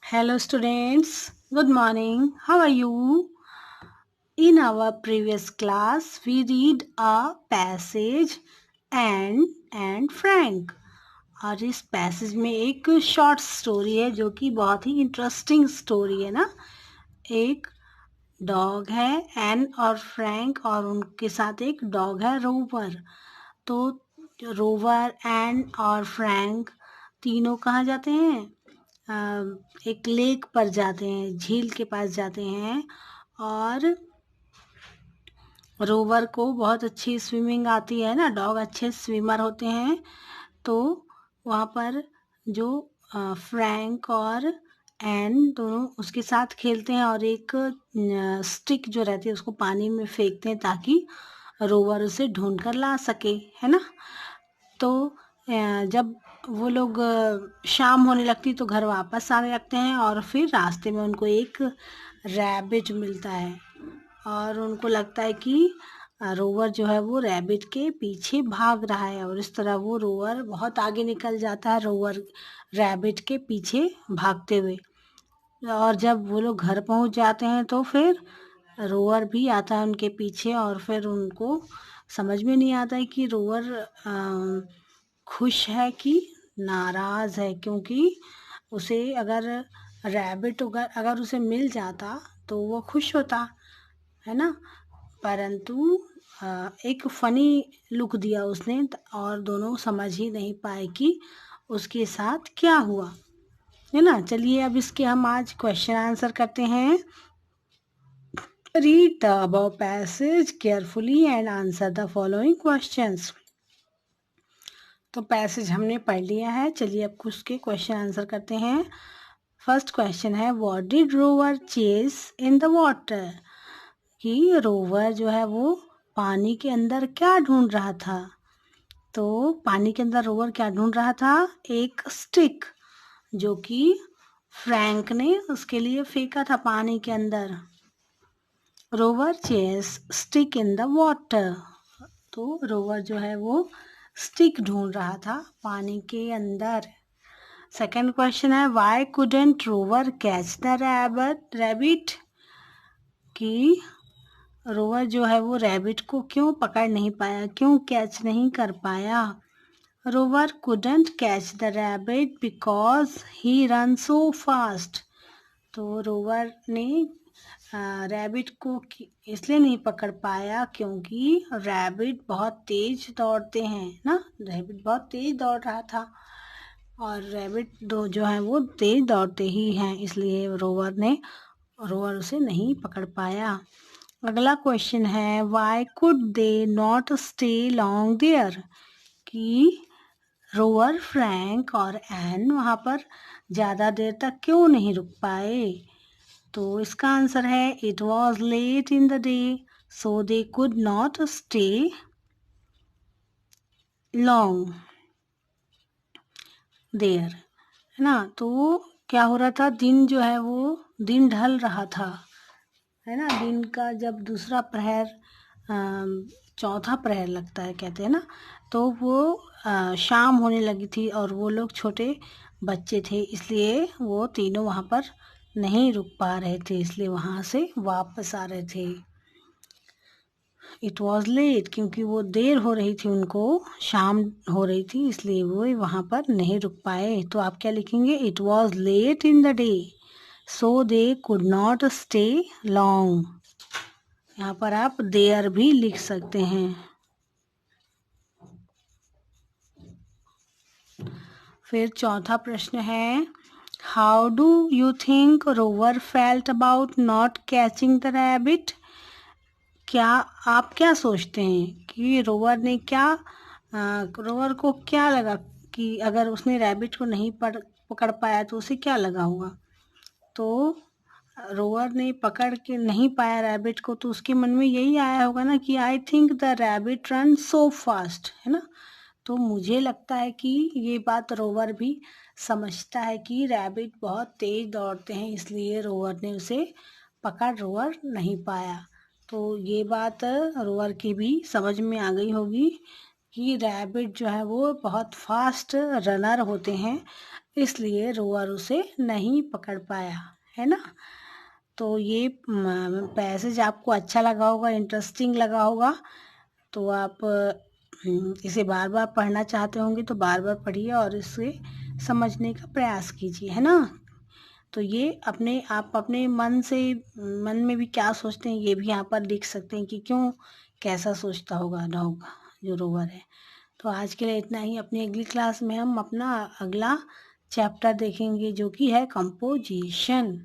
Hello students, good morning. How are you? In our previous class, we read a passage and Frank. और इस passage में एक short story है जो कि बहुत ही इंटरेस्टिंग स्टोरी है ना। एक डॉग है एन और फ्रैंक और उनके साथ एक डॉग है रोवर। तो रोवर एन और फ्रैंक तीनों कहाँ जाते हैं? एक लेक पर जाते हैं, झील के पास जाते हैं। और रोवर को बहुत अच्छी स्विमिंग आती है ना, डॉग अच्छे स्विमर होते हैं। तो वहाँ पर जो फ्रैंक और एन दोनों उसके साथ खेलते हैं और एक स्टिक जो रहती है उसको पानी में फेंकते हैं ताकि रोवर उसे ढूंढ कर ला सके, है ना। तो जब वो लोग शाम होने लगती तो घर वापस आने लगते हैं और फिर रास्ते में उनको एक रैबिट मिलता है और उनको लगता है कि रोवर जो है वो रैबिट के पीछे भाग रहा है और इस तरह वो रोवर बहुत आगे निकल जाता है, रोवर रैबिट के पीछे भागते हुए। और जब वो लोग घर पहुंच जाते हैं तो फिर रोवर भी आता है उनके पीछे और फिर उनको समझ में नहीं आता है कि रोवर खुश है कि नाराज़ है, क्योंकि उसे अगर रैबिट अगर उसे मिल जाता तो वो खुश होता, है ना। परंतु एक फ़नी लुक दिया उसने और दोनों समझ ही नहीं पाए कि उसके साथ क्या हुआ, है ना। चलिए अब इसके हम आज क्वेश्चन आंसर करते हैं। Read the above passage carefully and answer the following questions. तो पैसेज हमने पढ़ लिया है, चलिए अब उसके क्वेश्चन आंसर करते हैं। फर्स्ट क्वेश्चन है what did rover chase in the water, कि रोवर जो है वो पानी के अंदर क्या ढूंढ रहा था। तो पानी के अंदर रोवर क्या ढूंढ रहा था? एक स्टिक, जो कि फ्रैंक ने उसके लिए फेंका था पानी के अंदर। Rover chase stick in the water, तो रोवर जो है वो स्टिक ढूंढ रहा था पानी के अंदर। सेकंड क्वेश्चन है why couldn't rover catch the rabbit, कि रोवर जो है वो रैबिट को क्यों पकड़ नहीं पाया, क्यों कैच नहीं कर पाया। Rover couldn't catch the rabbit because he run so fast, तो रोवर ने रैबिट को इसलिए नहीं पकड़ पाया क्योंकि रैबिट बहुत तेज दौड़ते हैं ना, रैबिट बहुत तेज दौड़ रहा था और रैबिट दो जो है वो तेज दौड़ते ही हैं, इसलिए रोवर उसे नहीं पकड़ पाया। अगला क्वेश्चन है why could they not stay long there, कि रोवर फ्रैंक और एन वहाँ पर ज़्यादा देर तक क्यों नहीं रुक पाए। तो इसका आंसर है it was late in the day so they could not stay long there, है ना। तो क्या हो रहा था, दिन जो है वो दिन ढल रहा था, है ना। दिन का जब दूसरा प्रहर चौथा प्रहर लगता है कहते हैं ना, तो वो शाम होने लगी थी और वो लोग छोटे बच्चे थे, इसलिए वो तीनों वहाँ पर नहीं रुक पा रहे थे, इसलिए वहाँ से वापस आ रहे थे। इट वॉज लेट, क्योंकि वो देर हो रही थी, उनको शाम हो रही थी, इसलिए वो वहाँ पर नहीं रुक पाए। तो आप क्या लिखेंगे? It was late in the day so they could not stay long. यहाँ पर आप देयर भी लिख सकते हैं। फिर चौथा प्रश्न है how do you think rover felt about not catching the rabbit, क्या आप क्या सोचते हैं कि रोवर को क्या लगा कि अगर उसने रैबिट को नहीं पकड़ पाया तो उसे क्या लगा होगा। तो रोवर ने पकड़ के नहीं पाया रैबिट को तो उसके मन में यही आया होगा ना कि I think the rabbit run so fast, है ना। तो मुझे लगता है कि ये बात रोवर भी समझता है कि रैबिट बहुत तेज दौड़ते हैं, इसलिए रोवर ने उसे रोवर नहीं पाया। तो ये बात रोवर की भी समझ में आ गई होगी कि रैबिट जो है वो बहुत फास्ट रनर होते हैं, इसलिए रोअर उसे नहीं पकड़ पाया, है ना। तो ये पैसेज आपको अच्छा लगा होगा, इंटरेस्टिंग लगा होगा, तो आप इसे बार बार पढ़ना चाहते होंगे तो बार बार पढ़िए और इसे समझने का प्रयास कीजिए, है ना। तो ये आप अपने मन में भी क्या सोचते हैं ये भी यहाँ पर लिख सकते हैं कि क्यों, कैसा सोचता होगा डॉग जो रोवर है। तो आज के लिए इतना ही। अपनी अगली क्लास में हम अपना अगला चैप्टर देखेंगे जो कि है कंपोजिशन।